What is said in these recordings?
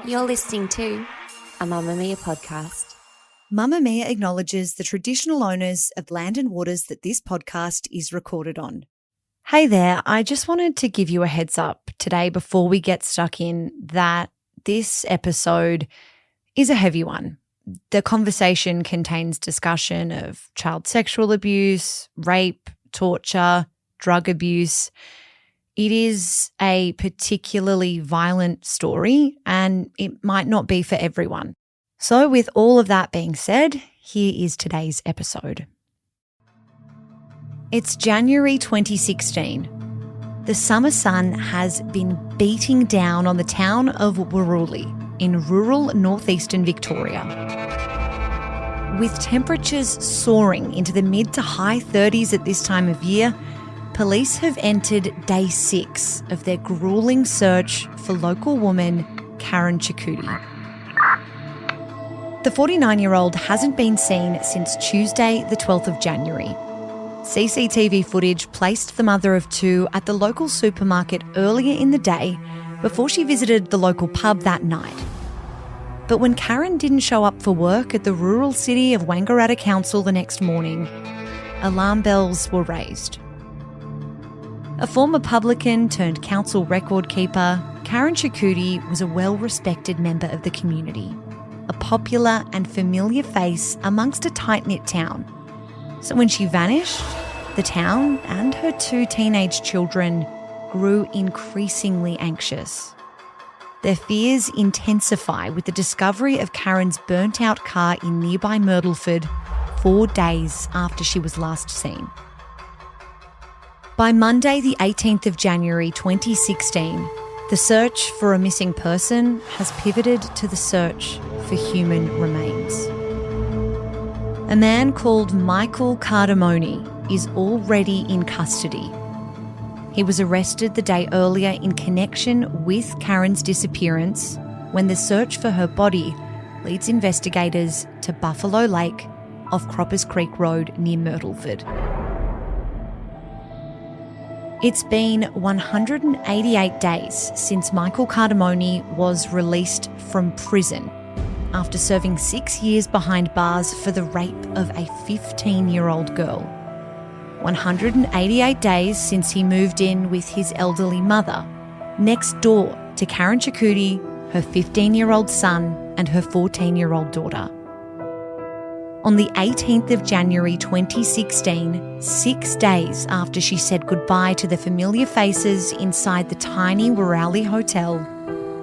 You're listening to a Mamamia podcast. Mamamia acknowledges the traditional owners of land and waters that this podcast is recorded on. Hey there, I just wanted to give you a heads up today before we get stuck in that this episode is a heavy one. The conversation contains discussion of child sexual abuse, rape, torture, drug abuse. It is a particularly violent story and it might not be for everyone. So with all of that being said, here is today's episode. It's January 2016. The summer sun has been beating down on the town of Werribee in rural northeastern Victoria. With temperatures soaring into the mid to high 30s at this time of year, police have entered day 6 of their gruelling search for local woman Karen Cicutti. The 49-year-old hasn't been seen since Tuesday, the 12th of January. CCTV footage placed the mother of 2 at the local supermarket earlier in the day before she visited the local pub that night. But when Karen didn't show up for work at the rural city of Wangaratta Council the next morning, alarm bells were raised. A former publican turned council record keeper, Karen Cicutti was a well-respected member of the community, a popular and familiar face amongst a tight-knit town. So when she vanished, the town and her 2 teenage children grew increasingly anxious. Their fears intensify with the discovery of Karen's burnt-out car in nearby Myrtleford 4 days after she was last seen. By Monday, the 18th of January 2016, the search for a missing person has pivoted to the search for human remains. A man called Michael Cardamone is already in custody. He was arrested the day earlier in connection with Karen's disappearance when the search for her body leads investigators to Buffalo Lake off Croppers Creek Road near Myrtleford. It's been 188 days since Michael Cardamone was released from prison after serving 6 years behind bars for the rape of a 15-year-old girl. 188 days since he moved in with his elderly mother, next door to Karen Cicutti, her 15-year-old son and her 14-year-old daughter. On the 18th of January 2016, 6 days after she said goodbye to the familiar faces inside the tiny Werribee hotel,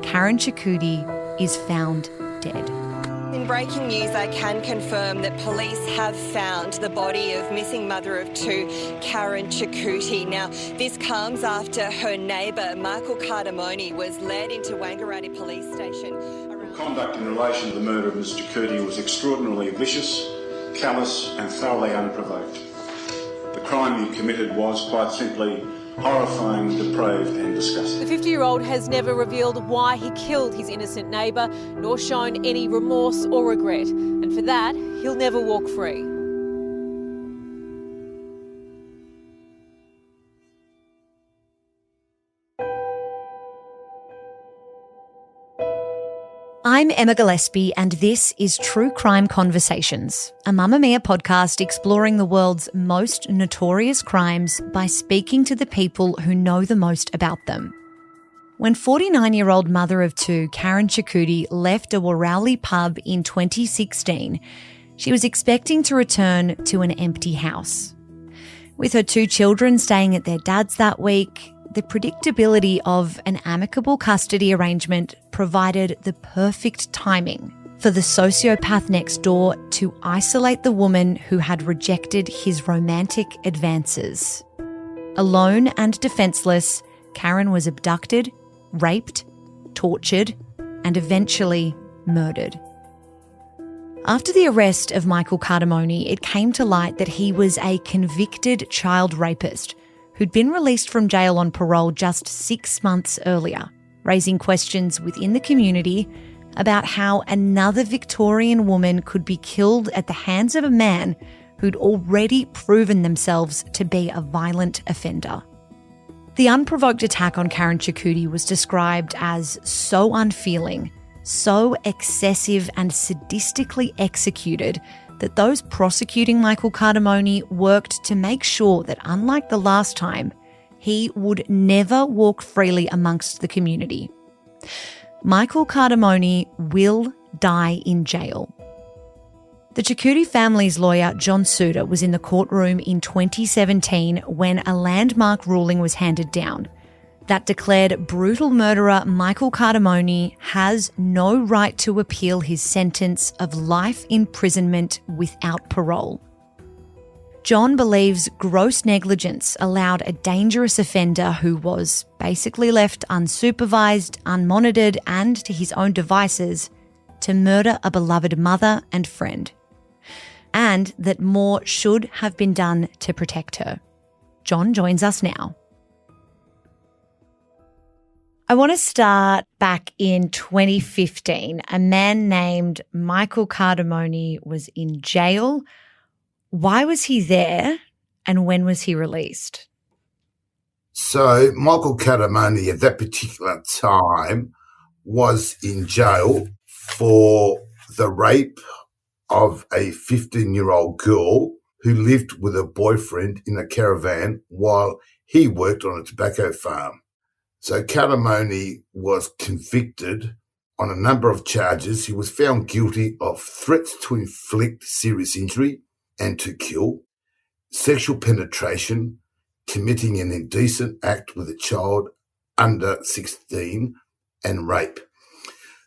Karen Cicutti is found dead. In breaking news, I can confirm that police have found the body of missing mother of 2, Karen Cicutti. Now, this comes after her neighbour, Michael Cardamone, was led into Wangaratta Police Station. Conduct in relation to the murder of Ms Cicutti was extraordinarily vicious, callous and thoroughly unprovoked. The crime you committed was, quite simply, horrifying, depraved and disgusting. The 50-year-old has never revealed why he killed his innocent neighbour, nor shown any remorse or regret. And for that, he'll never walk free. I'm Emma Gillespie and this is True Crime Conversations, a Mamamia podcast exploring the world's most notorious crimes by speaking to the people who know the most about them. When 49-year-old mother of 2 Karen Cicutti left a Werribee pub in 2016, she was expecting to return to an empty house. With her 2 children staying at their dad's that week, the predictability of an amicable custody arrangement provided the perfect timing for the sociopath next door to isolate the woman who had rejected his romantic advances. Alone and defenseless, Karen was abducted, raped, tortured, and eventually murdered. After the arrest of Michael Cardamone, it came to light that he was a convicted child rapist who'd been released from jail on parole just 6 months earlier, raising questions within the community about how another Victorian woman could be killed at the hands of a man who'd already proven themselves to be a violent offender. The unprovoked attack on Karen Cicutti was described as so unfeeling, so excessive and sadistically executed that those prosecuting Michael Cardamone worked to make sure that, unlike the last time, he would never walk freely amongst the community. Michael Cardamone will die in jail. The Cicutti family's lawyer, John Suter, was in the courtroom in 2017 when a landmark ruling was handed down that declared brutal murderer Michael Cardamone has no right to appeal his sentence of life imprisonment without parole. John believes gross negligence allowed a dangerous offender who was basically left unsupervised, unmonitored, and to his own devices to murder a beloved mother and friend, and that more should have been done to protect her. John joins us now. I want to start back in 2015. A man named Michael Cardamone was in jail. Why was he there and when was he released? So Michael Cardamone at that particular time was in jail for the rape of a 15-year-old girl who lived with her boyfriend in a caravan while he worked on a tobacco farm. So Cardamone was convicted on a number of charges. He was found guilty of threats to inflict serious injury and to kill, sexual penetration, committing an indecent act with a child under 16, and rape.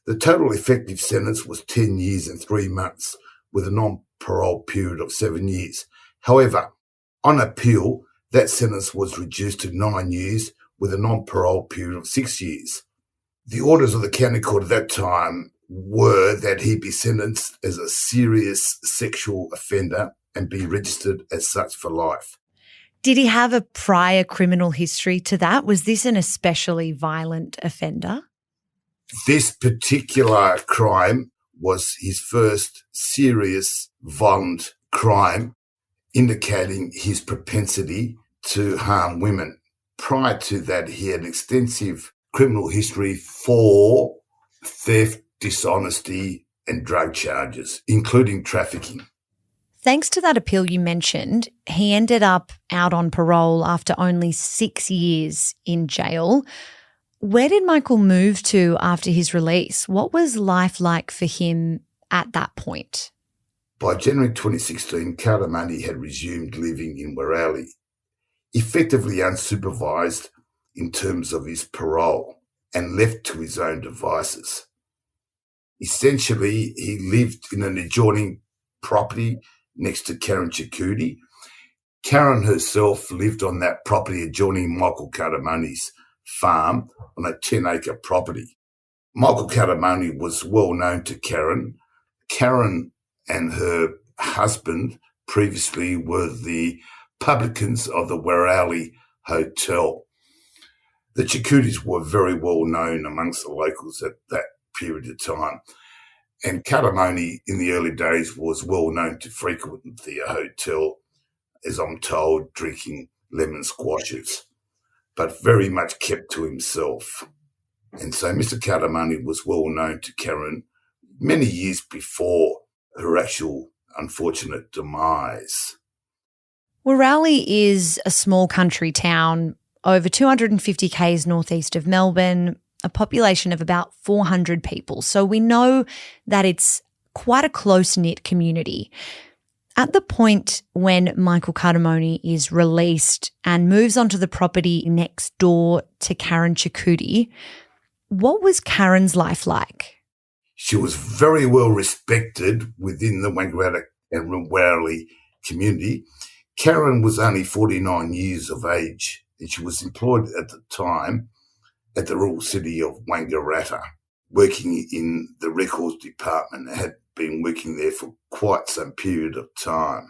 The total effective sentence was 10 years and 3 months with a non-parole period of 7 years. However, on appeal, that sentence was reduced to 9 years with a non-parole period of 6 years. The orders of the county court at that time were that he be sentenced as a serious sexual offender and be registered as such for life. Did he have a prior criminal history to that? Was this an especially violent offender? This particular crime was his first serious violent crime, indicating his propensity to harm women. Prior to that, he had extensive criminal history for theft, dishonesty, and drug charges, including trafficking. Thanks to that appeal you mentioned, he ended up out on parole after only 6 years in jail. Where did Michael move to after his release? What was life like for him at that point? By January 2016, Cardamone had resumed living in Werrowley, effectively unsupervised in terms of his parole and left to his own devices. Essentially, he lived in an adjoining property next to Karen Cicutti. Karen herself lived on that property adjoining Michael Cardamone's farm on a 10-acre property. Michael Cardamone was well known to Karen. Karen and her husband previously were the publicans of the Werrowley Hotel. The Cicuttis were very well known amongst the locals at that period of time. And Cardamone in the early days was well known to frequent the hotel, as I'm told, drinking lemon squashes, but very much kept to himself. And so Mr. Cardamone was well known to Karen many years before her actual unfortunate demise. Werrowley is a small country town, over 250 k's northeast of Melbourne, a population of about 400 people. So we know that it's quite a close-knit community. At the point when Michael Cardamone is released and moves onto the property next door to Karen Cicutti, what was Karen's life like? She was very well respected within the Wangaratta and Werrowley community. Karen was only 49 years of age, and she was employed at the time at the rural city of Wangaratta, working in the records department, and had been working there for quite some period of time.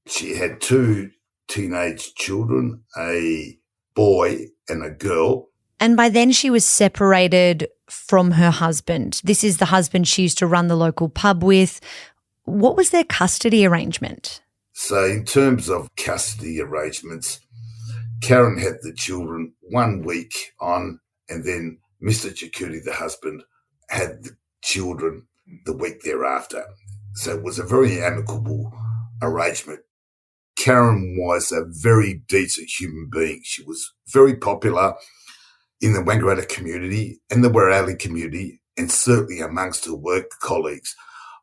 She had 2 teenage children, a boy and a girl. And by then she was separated from her husband. This is the husband she used to run the local pub with. What was their custody arrangement? So in terms of custody arrangements, Karen had the children 1 week on, and then Mr. Cicutti, the husband, had the children the week thereafter. So it was a very amicable arrangement. Karen was a very decent human being. She was very popular in the Wangaratta community and the Werribee community, and certainly amongst her work colleagues.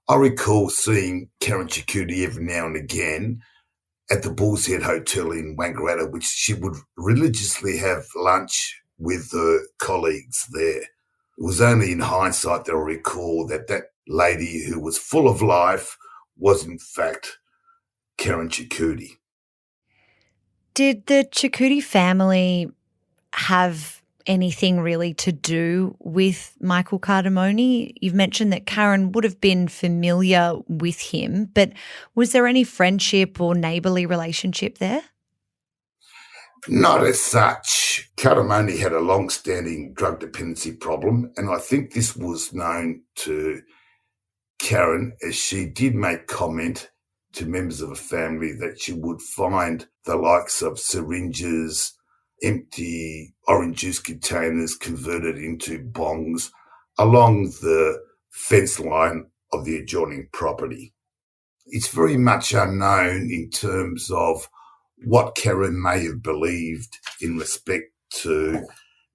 I recall seeing Karen Cicutti every now and again at the Bull's Head Hotel in Wangaratta, which she would religiously have lunch with her colleagues there. It was only in hindsight that I recall that that lady who was full of life was in fact Karen Cicutti. Did the Cicutti family have anything really to do with Michael Cardamone? You've mentioned that Karen would have been familiar with him, but was there any friendship or neighbourly relationship there? Not as such. Cardamone had a long-standing drug dependency problem, and I think this was known to Karen, as she did make comment to members of the family that she would find the likes of syringes, empty orange juice containers converted into bongs along the fence line of the adjoining property. It's very much unknown in terms of what Karen may have believed in respect to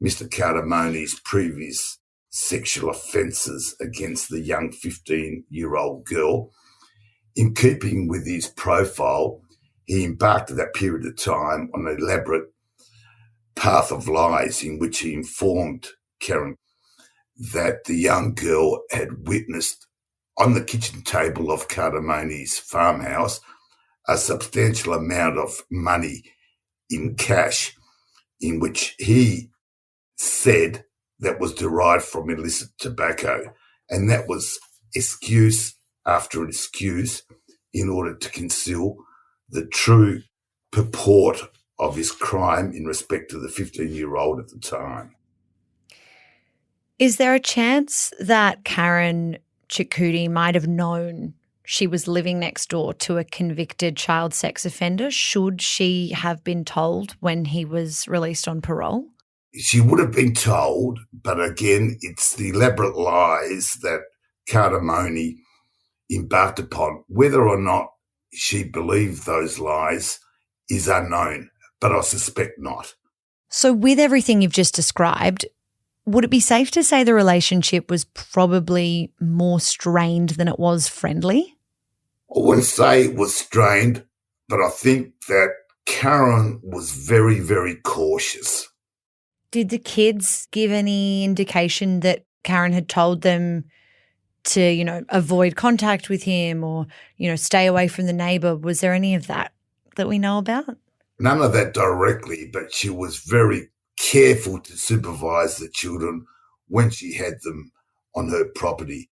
Mr. Cardamone's previous sexual offences against the young 15-year-old girl. In keeping with his profile, he embarked at that period of time on an elaborate path of lies in which he informed Karen that the young girl had witnessed on the kitchen table of Cardamone's farmhouse a substantial amount of money in cash, in which he said that was derived from illicit tobacco. And that was excuse after excuse in order to conceal the true purport of his crime in respect to the 15-year-old at the time. Is there a chance that Karen Cicutti might have known she was living next door to a convicted child sex offender, should she have been told when he was released on parole? She would have been told, but again, it's the elaborate lies that Cardamone embarked upon. Whether or not she believed those lies is unknown, but I suspect not. So with everything you've just described, would it be safe to say the relationship was probably more strained than it was friendly? I wouldn't say it was strained, but I think that Karen was very, very cautious. Did the kids give any indication that Karen had told them to, avoid contact with him or, stay away from the neighbour? Was there any of that we know about? None of that directly, but she was very careful to supervise the children when she had them on her property.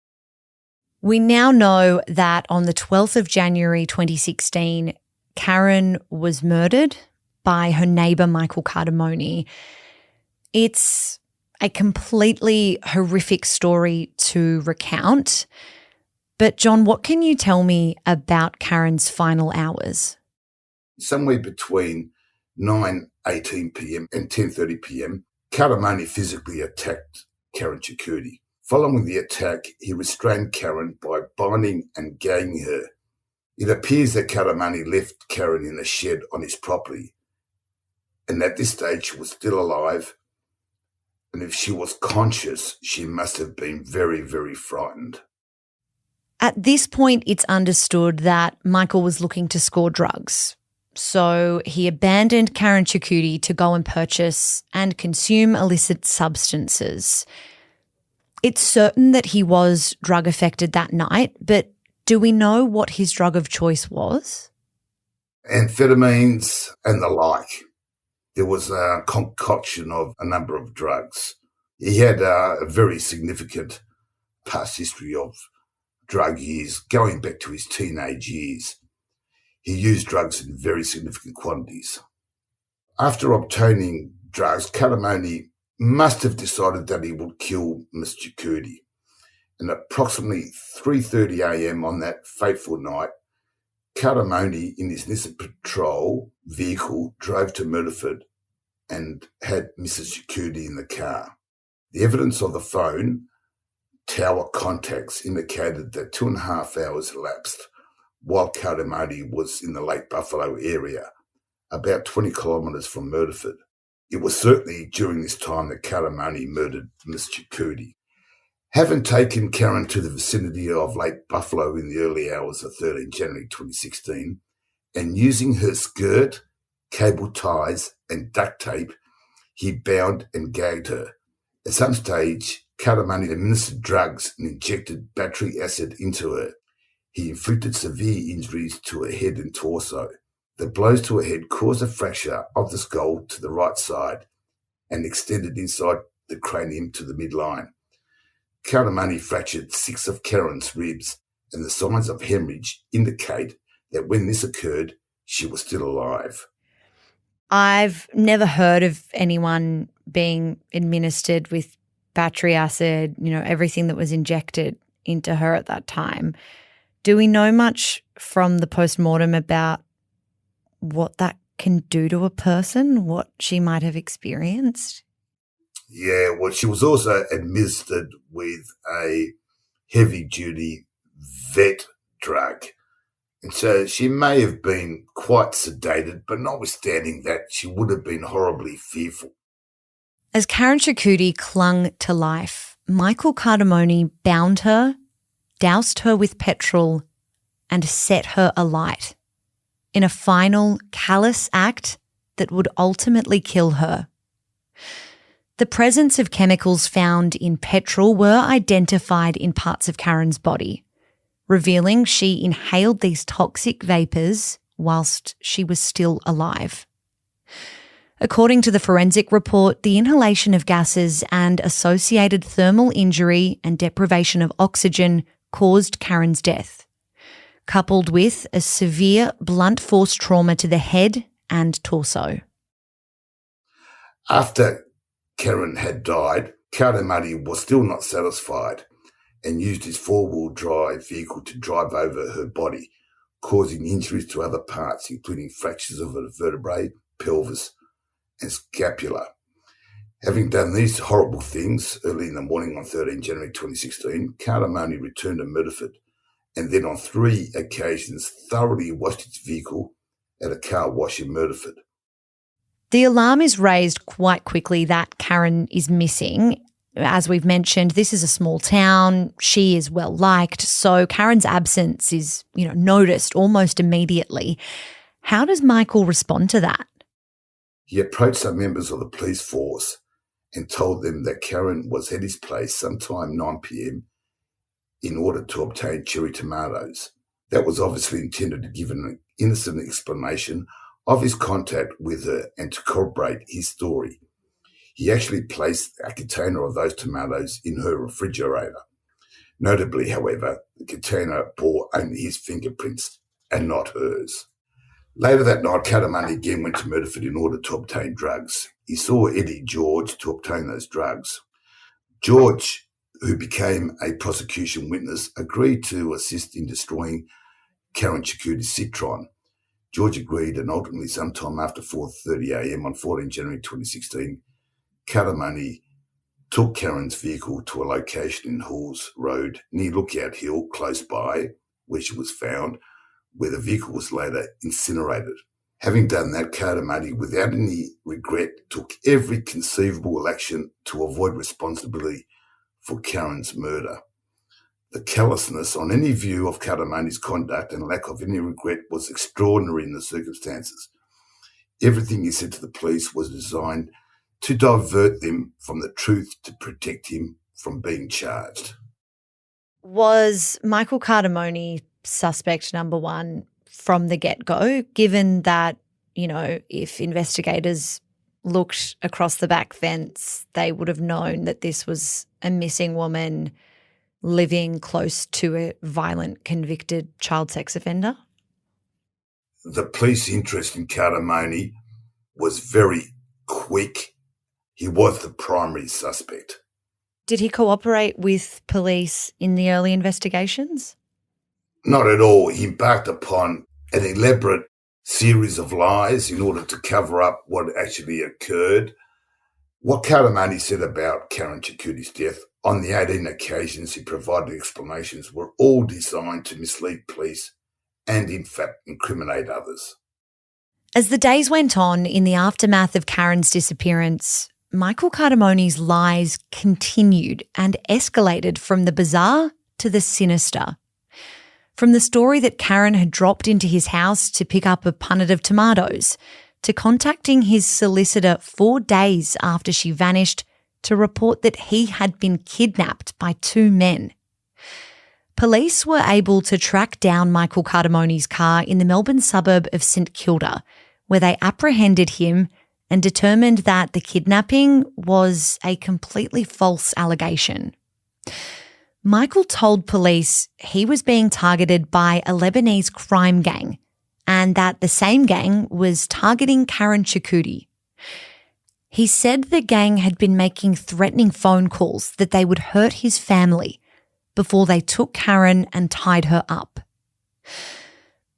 We now know that on the 12th of January 2016, Karen was murdered by her neighbour Michael Cardamone. It's a completely horrific story to recount. But John, what can you tell me about Karen's final hours? Somewhere between 9:18 p.m. and 10:30 p.m, Cardamone physically attacked Karen Cicutti. Following the attack, he restrained Karen by binding and gagging her. It appears that Cardamone left Karen in a shed on his property, and at this stage she was still alive, and if she was conscious, she must have been very, very frightened. At this point, it's understood that Michael was looking to score drugs. So he abandoned Karen Cicutti to go and purchase and consume illicit substances. It's certain that he was drug affected that night, but do we know what his drug of choice was? Amphetamines and the like. There was a concoction of a number of drugs. He had a very significant past history of drug use going back to his teenage years. He used drugs in very significant quantities. After obtaining drugs, Cardamone must have decided that he would kill Miss Cicutti. And approximately 3:30 a.m. on that fateful night, Cardamone, in his Nissan Patrol vehicle, drove to Murderford and had Mrs. Chakouti in the car. The evidence of the phone tower contacts indicated that 2.5 hours elapsed while Katamoni was in the Lake Buffalo area, about 20 kilometres from Murderford. It was certainly during this time that Katamoni murdered Miss Chakouti. Having taken Karen to the vicinity of Lake Buffalo in the early hours of 13 January 2016 and using her skirt, cable ties and duct tape, he bound and gagged her. At some stage, Katamoni administered drugs and injected battery acid into her. He inflicted severe injuries to her head and torso. The blows to her head caused a fracture of the skull to the right side and extended inside the cranium to the midline. Katamoni fractured 6 of Karen's ribs, and the signs of hemorrhage indicate that when this occurred, she was still alive. I've never heard of anyone being administered with battery acid, everything that was injected into her at that time. Do we know much from the postmortem about what that can do to a person, what she might have experienced? Yeah, well, she was also administered with a heavy-duty vet drug. And so she may have been quite sedated, but notwithstanding that, she would have been horribly fearful. As Karen Chakouti clung to life, Michael Katamoni bound her, doused her with petrol, and set her alight in a final callous act that would ultimately kill her. The presence of chemicals found in petrol were identified in parts of Karen's body, revealing she inhaled these toxic vapours whilst she was still alive. According to the forensic report, the inhalation of gases and associated thermal injury and deprivation of oxygen caused Karen's death, coupled with a severe blunt force trauma to the head and torso. After Karen had died, Katamoni was still not satisfied and used his four-wheel drive vehicle to drive over her body, causing injuries to other parts, including fractures of the vertebrae, pelvis, and scapula. Having done these horrible things early in the morning on 13 January 2016, Katamoni returned to Murderford and then on 3 occasions thoroughly washed his vehicle at a car wash in Murderford. The alarm is raised quite quickly that Karen is missing. As we've mentioned, this is a small town. She is well liked, so Karen's absence is, noticed almost immediately. How does Michael respond to that? He approached some members of the police force and told them that Karen was at his place sometime 9 p.m. in order to obtain cherry tomatoes. That was obviously intended to give an innocent explanation of his contact with her and to corroborate his story. He actually placed a container of those tomatoes in her refrigerator. Notably, however, the container bore only his fingerprints and not hers. Later that night, Katamoni again went to Murderford in order to obtain drugs. He saw Eddie George to obtain those drugs. George, who became a prosecution witness, agreed to assist in destroying Karen Chakouti's Citroen. George agreed, and ultimately sometime after 4:30 a.m. on 14 January 2016, Katamoni took Karen's vehicle to a location in Halls Road near Lookout Hill, close by, where she was found, where the vehicle was later incinerated. Having done that, Katamoni, without any regret, took every conceivable action to avoid responsibility for Karen's murder. The callousness on any view of Katamoni's conduct and lack of any regret was extraordinary in the circumstances. Everything he said to the police was designed to divert them from the truth to protect him from being charged. Was Michael Katamoni suspect number one from the get-go, given that, if investigators looked across the back fence, they would have known that this was a missing woman living close to a violent convicted child sex offender? The police interest in Katamoni was very quick. He was the primary suspect. Did he cooperate with police in the early investigations? Not at all. He embarked upon an elaborate series of lies in order to cover up what actually occurred. What Katamani said about Karen Chakuti's death on the 18 occasions he provided explanations were all designed to mislead police and, in fact, incriminate others. As the days went on in the aftermath of Karen's disappearance, Michael Cartamoni's lies continued and escalated from the bizarre to the sinister. From the story that Karen had dropped into his house to pick up a punnet of tomatoes, to contacting his solicitor 4 days after she vanished to report that he had been kidnapped by 2 men. Police were able to track down Michael Cartamoni's car in the Melbourne suburb of St Kilda, where they apprehended him and determined that the kidnapping was a completely false allegation. Michael told police he was being targeted by a Lebanese crime gang and that the same gang was targeting Karen Chakuti. He said the gang had been making threatening phone calls that they would hurt his family before they took Karen and tied her up.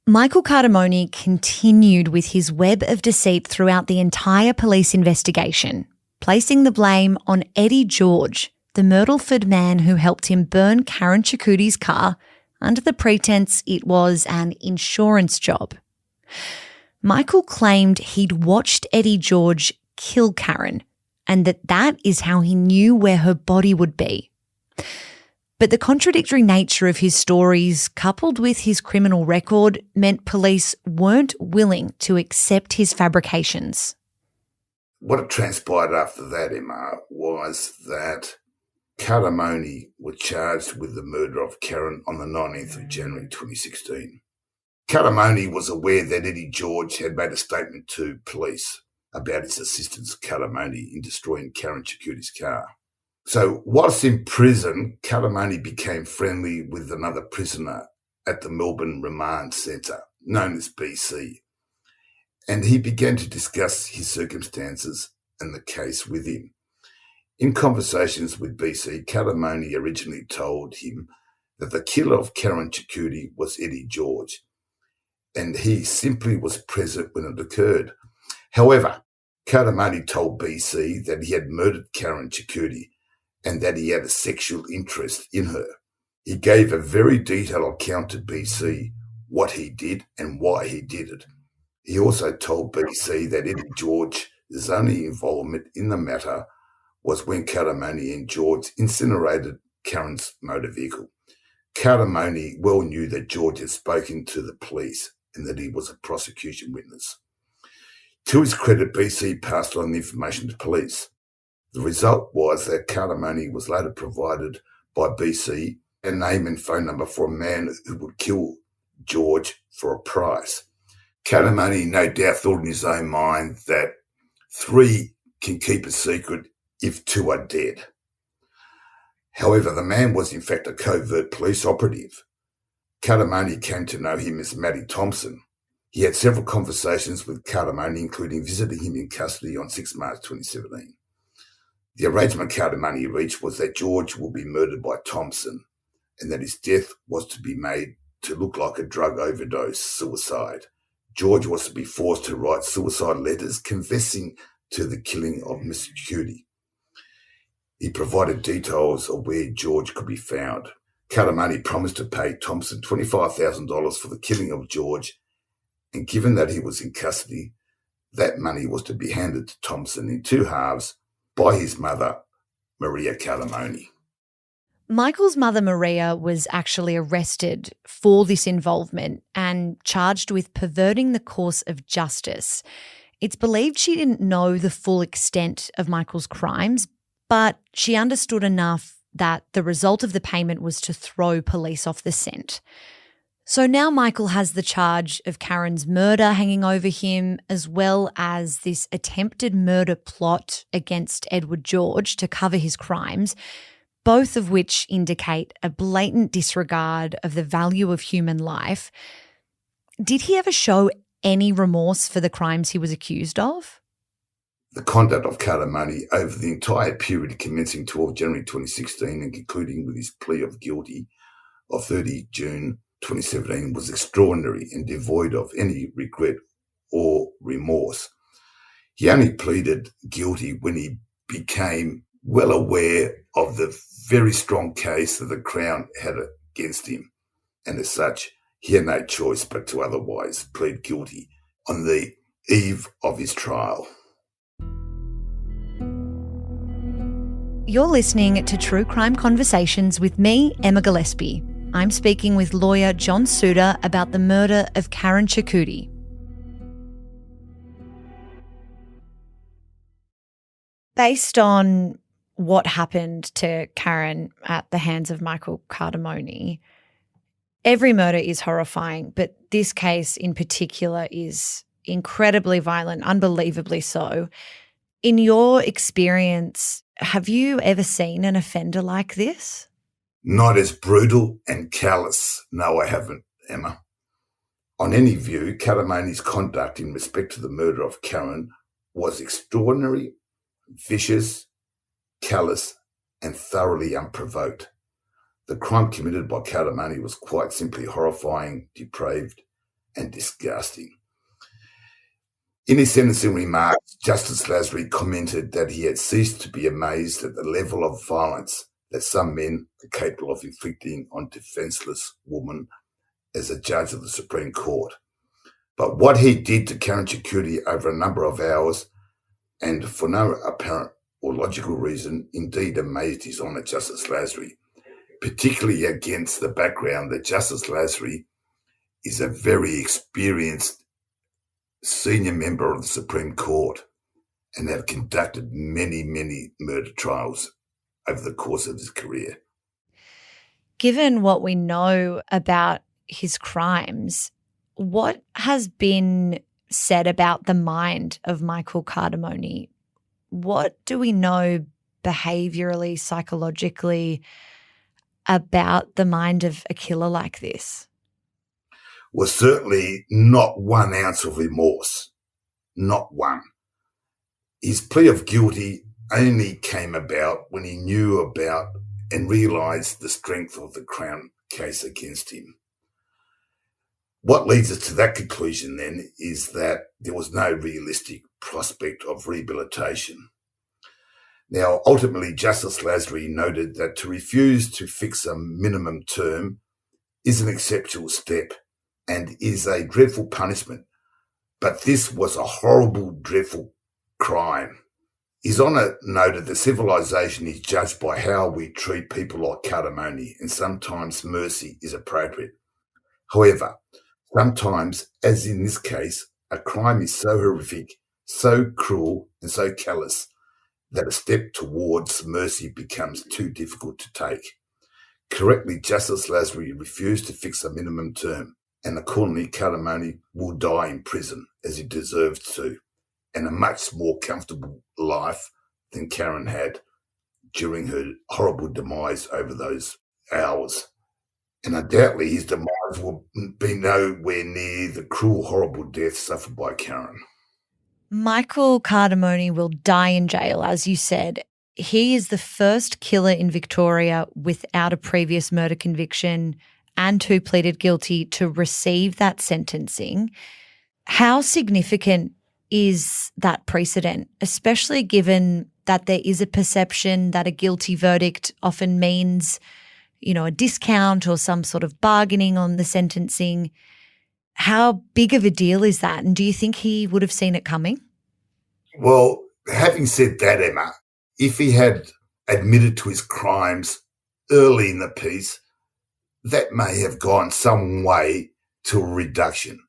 Michael Cartamoni continued with his web of deceit throughout the entire police investigation, placing the blame on Eddie George, the Myrtleford man who helped him burn Karen Chakuti's car under the pretense it was an insurance job. Michael claimed he'd watched Eddie George kill Karen and that is how he knew where her body would be. But the contradictory nature of his stories, coupled with his criminal record, meant police weren't willing to accept his fabrications. What had transpired after that, Emma, was that Cartamoni were charged with the murder of Karen on the 19th of January 2016. Cartamoni was aware that Eddie George had made a statement to police about his assistance, Cartamoni, in destroying Karen Chakuti's car. So whilst in prison, Cartamoni became friendly with another prisoner at the Melbourne Remand Centre, known as BC, and he began to discuss his circumstances and the case with him. In conversations with BC, Cartamoni originally told him that the killer of Karen Chakuti was Eddie George, and he simply was present when it occurred. However, Cartamoni told BC that he had murdered Karen Chakuti and that he had a sexual interest in her. He gave a very detailed account to BC what he did and why he did it. He also told BC that Eddie George's only involvement in the matter was when Cartamoni and George incinerated Karen's motor vehicle. Cartamoni well knew that George had spoken to the police and that he was a prosecution witness. To his credit, BC passed on the information to police. The result was that Cartamoni was later provided by BC a name and phone number for a man who would kill George for a price. Cartamoni no doubt thought in his own mind that 3 can keep a secret if 2 are dead. However, the man was in fact a covert police operative. Cartamoni came to know him as Matty Thompson. He had several conversations with Cartamoni, including visiting him in custody on 6 March 2017. The arrangement Cartamoni reached was that George would be murdered by Thompson and that his death was to be made to look like a drug overdose suicide. George was to be forced to write suicide letters confessing to the killing of Mr. Chakuti. He provided details of where George could be found. Cartamoni promised to pay Thompson $25,000 for the killing of George, and given that he was in custody, that money was to be handed to Thompson in 2 halves by his mother, Maria Cartamoni. Michael's mother, Maria, was actually arrested for this involvement and charged with perverting the course of justice. It's believed she didn't know the full extent of Michael's crimes, but she understood enough that the result of the payment was to throw police off the scent. So now Michael has the charge of Karen's murder hanging over him, as well as this attempted murder plot against Edward George to cover his crimes, both of which indicate a blatant disregard of the value of human life. Did he ever show any remorse for the crimes he was accused of? The conduct of Cartamoni over the entire period commencing 12 January 2016 and concluding with his plea of guilty of 30 June 2017 was extraordinary and devoid of any regret or remorse. He only pleaded guilty when he became well aware of the very strong case that the Crown had against him, and as such, he had no choice but to otherwise plead guilty on the eve of his trial. You're listening to True Crime Conversations with me, Emma Gillespie. I'm speaking with lawyer John Suter about the murder of Karen Cicutti. Based on what happened to Karen at the hands of Michael Cardamone, every murder is horrifying, but this case in particular is incredibly violent, unbelievably so. In your experience, have you ever seen an offender like this? Not as brutal and callous. No, I haven't, Emma. On any view, Cardamone's conduct in respect to the murder of Karen was extraordinary, vicious, callous, and thoroughly unprovoked. The crime committed by Cardamone was quite simply horrifying, depraved, and disgusting. In his sentencing remarks, Justice Lasry commented that he had ceased to be amazed at the level of violence that some men are capable of inflicting on defenceless women as a judge of the Supreme Court. But what he did to Karen Cicutti over a number of hours, and for no apparent or logical reason, indeed amazed His Honour Justice Lasry, particularly against the background that Justice Lasry is a very experienced senior member of the Supreme Court and have conducted many, many murder trials over the course of his career. Given what we know about his crimes, what has been said about the mind of Michael Cardamone? What do we know behaviourally, psychologically about the mind of a killer like this? Was certainly not 1 ounce of remorse, not one. His plea of guilty only came about when he knew about and realised the strength of the Crown case against him. What leads us to that conclusion then is that there was no realistic prospect of rehabilitation. Now, ultimately, Justice Lasry noted that to refuse to fix a minimum term is an exceptional step and is a dreadful punishment, but this was a horrible, dreadful crime. His Honour noted that civilization is judged by how we treat people like Cardamone, and sometimes mercy is appropriate. However, sometimes, as in this case, a crime is so horrific, so cruel and so callous that a step towards mercy becomes too difficult to take. Correctly, Justice Lasry refused to fix a minimum term, and accordingly Cardamone will die in prison, as he deserves to, and a much more comfortable life than Karen had during her horrible demise over those hours. And undoubtedly his demise will be nowhere near the cruel, horrible death suffered by Karen. Michael Cardamone will die in jail, as you said. He is the first killer in Victoria without a previous murder conviction and who pleaded guilty to receive that sentencing. How significant is that precedent, especially given that there is a perception that a guilty verdict often means, a discount or some sort of bargaining on the sentencing? How big of a deal is that? And do you think he would have seen it coming? Well, having said that, Emma, if he had admitted to his crimes early in the piece, that may have gone some way to a reduction.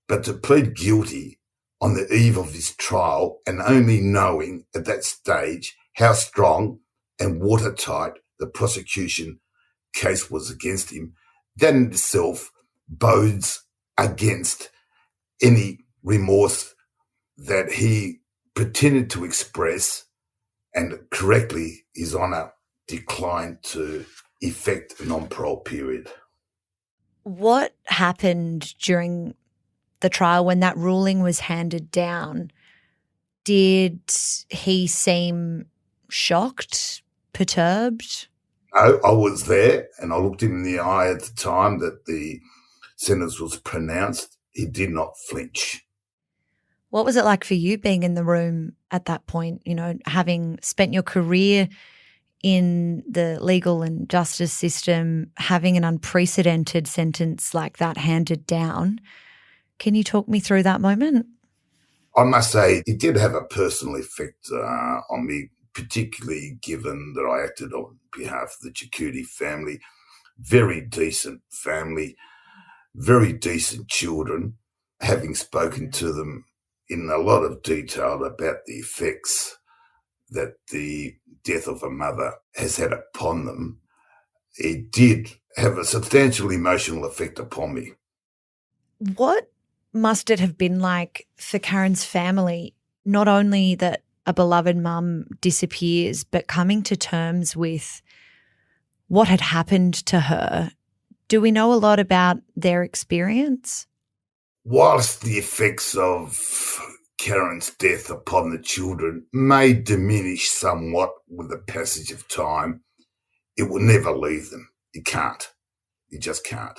But to plead guilty on the eve of his trial and only knowing at that stage how strong and watertight the prosecution case was against him, that in itself bodes against any remorse that he pretended to express, and correctly His Honour declined to effect a non-parole period. What happened during the trial when that ruling was handed down? Did he seem shocked, perturbed? No, I was there and I looked him in the eye at the time that the sentence was pronounced. He did not flinch. What was it like for you being in the room at that point, having spent your career in the legal and justice system, having an unprecedented sentence like that handed down? Can you talk me through that moment? I must say it did have a personal effect on me, particularly given that I acted on behalf of the Cicutti family. Very decent family, very decent children, having spoken to them in a lot of detail about the effects that the death of a mother has had upon them. It did have a substantial emotional effect upon me. What must it have been like for Karen's family, not only that a beloved mum disappears, but coming to terms with what had happened to her? Do we know a lot about their experience? Whilst the effects of Karen's death upon the children may diminish somewhat with the passage of time, it will never leave them. It can't. You just can't.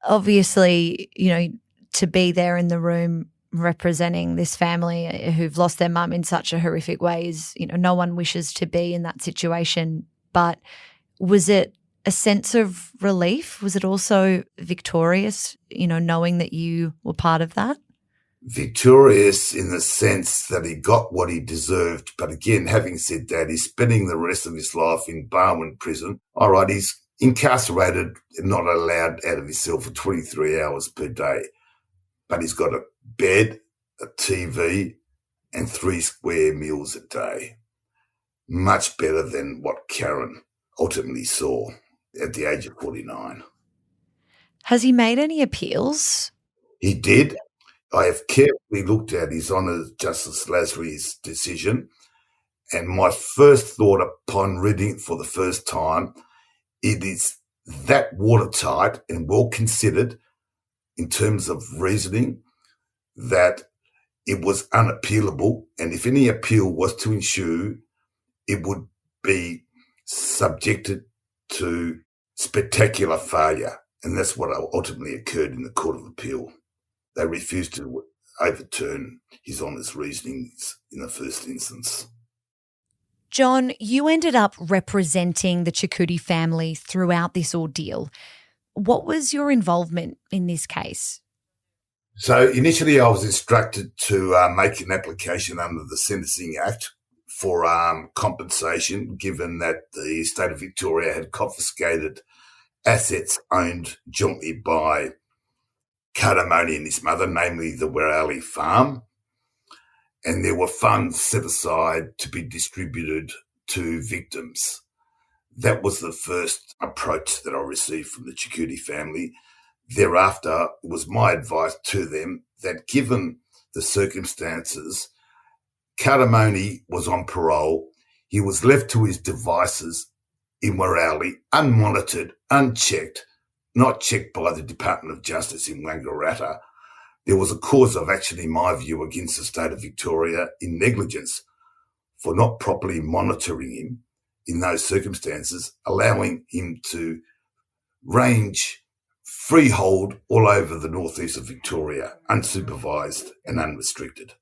Obviously, to be there in the room representing this family who've lost their mum in such a horrific way is, no one wishes to be in that situation. But was it a sense of relief? Was it also victorious, knowing that you were part of that? Victorious in the sense that he got what he deserved. But again, having said that, he's spending the rest of his life in Barwon prison. All right, he's incarcerated and not allowed out of his cell for 23 hours per day. But he's got a bed, a TV, and 3 square meals a day. Much better than what Karen ultimately saw at the age of 49. Has he made any appeals? He did. I have carefully looked at His Honour Justice Lasry's decision, and my first thought upon reading it for the first time, it is that watertight and well considered in terms of reasoning that it was unappealable, and if any appeal was to ensue, it would be subjected to spectacular failure, and that's what ultimately occurred in the Court of Appeal. They refused to overturn His Honour's reasonings in the first instance. John, you ended up representing the Cicutti family throughout this ordeal. What was your involvement in this case? So initially I was instructed to make an application under the Sentencing Act for compensation, given that the state of Victoria had confiscated assets owned jointly by Carter Money and his mother, namely the Werrali farm, and there were funds set aside to be distributed to victims. That was the first approach that I received from the Cicutti family. Thereafter, it was my advice to them that given the circumstances, Cardamone was on parole. He was left to his devices in Werrali, unmonitored, unchecked, not checked by the Department of Justice in Wangaratta. There was a cause of action, in my view, against the state of Victoria in negligence for not properly monitoring him in those circumstances, allowing him to range freehold all over the northeast of Victoria, unsupervised and unrestricted.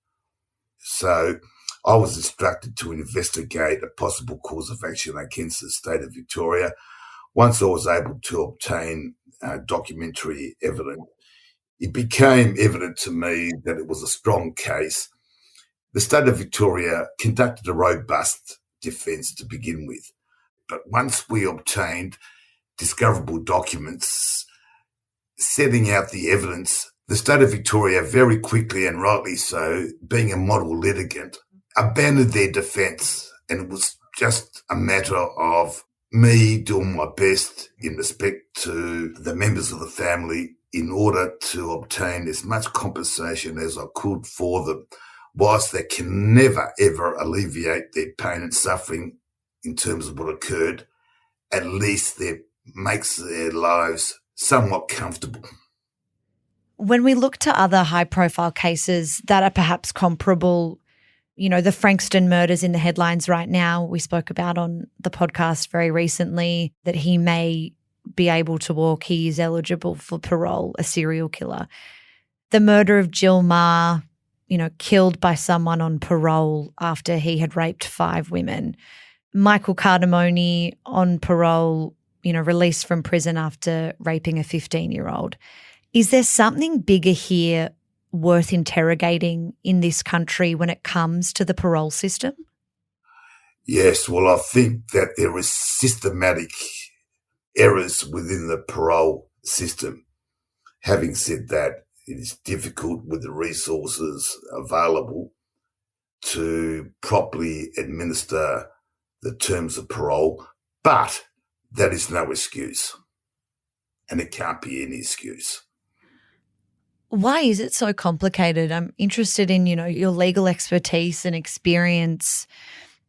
So I was instructed to investigate a possible cause of action against the state of Victoria. Once I was able to obtain documentary evidence, it became evident to me that it was a strong case. The state of Victoria conducted a robust defence to begin with. But once we obtained discoverable documents setting out the evidence, the state of Victoria very quickly, and rightly so, being a model litigant, abandoned their defence, and it was just a matter of me doing my best in respect to the members of the family in order to obtain as much compensation as I could for them, whilst they can never, ever alleviate their pain and suffering in terms of what occurred. At least that makes their lives somewhat comfortable. When we look to other high-profile cases that are perhaps comparable, the Frankston murders in the headlines right now, we spoke about on the podcast very recently that he may be able to walk, he is eligible for parole, a serial killer. the murder of Jill Meagher, killed by someone on parole after he had raped 5 women. Michael Cardamone on parole, released from prison after raping a 15-year-old. Is there something bigger here worth interrogating in this country when it comes to the parole system? Yes, well, I think that there is systematic errors within the parole system. Having said that, it is difficult with the resources available to properly administer the terms of parole, but that is no excuse, and it can't be any excuse. Why is it so complicated? I'm interested in, your legal expertise and experience,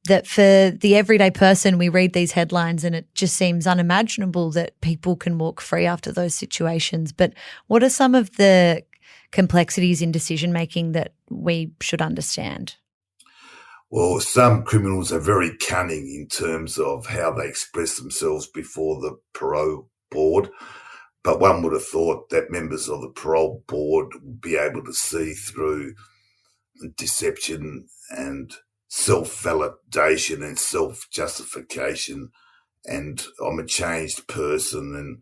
that for the everyday person, we read these headlines and it just seems unimaginable that people can walk free after those situations. But what are some of the complexities in decision-making that we should understand? Well, some criminals are very cunning in terms of how they express themselves before the parole board, but one would have thought that members of the parole board would be able to see through deception and self-validation and self-justification, and I'm a changed person and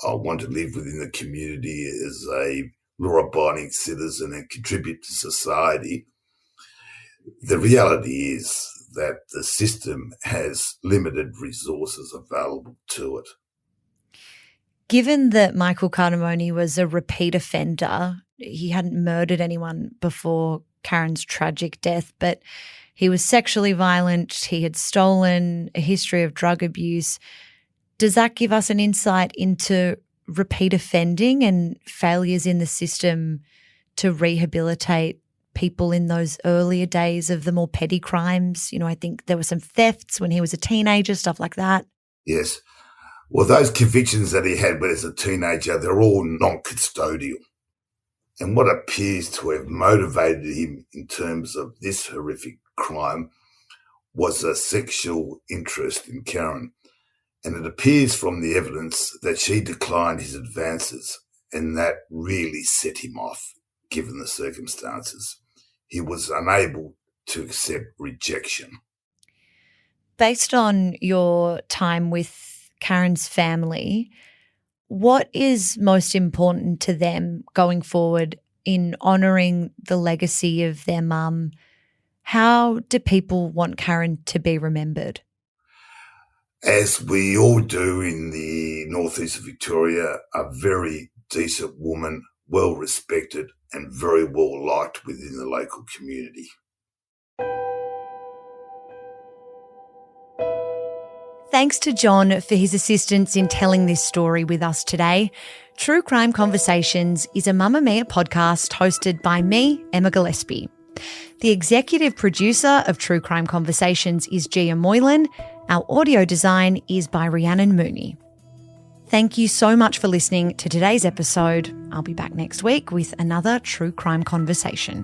I want to live within the community as a law-abiding citizen and contribute to society. The reality is that the system has limited resources available to it. Given that Michael Cardamone was a repeat offender, he hadn't murdered anyone before Karen's tragic death, but he was sexually violent, he had stolen, a history of drug abuse. Does that give us an insight into repeat offending and failures in the system to rehabilitate people in those earlier days of the more petty crimes? I think there were some thefts when he was a teenager, stuff like that. Yes. Well, those convictions that he had when as a teenager, they're all non-custodial. And what appears to have motivated him in terms of this horrific crime was a sexual interest in Karen. And it appears from the evidence that she declined his advances, and that really set him off, given the circumstances. He was unable to accept rejection. Based on your time with Karen's family, what is most important to them going forward in honouring the legacy of their mum? How do people want Karen to be remembered? As we all do in the northeast of Victoria, a very decent woman, well respected and very well liked within the local community. Thanks to John for his assistance in telling this story with us today. True Crime Conversations is a Mamamia podcast hosted by me, Emma Gillespie. The executive producer of True Crime Conversations is Gia Moylan. Our audio design is by Rhiannon Mooney. Thank you so much for listening to today's episode. I'll be back next week with another True Crime Conversation.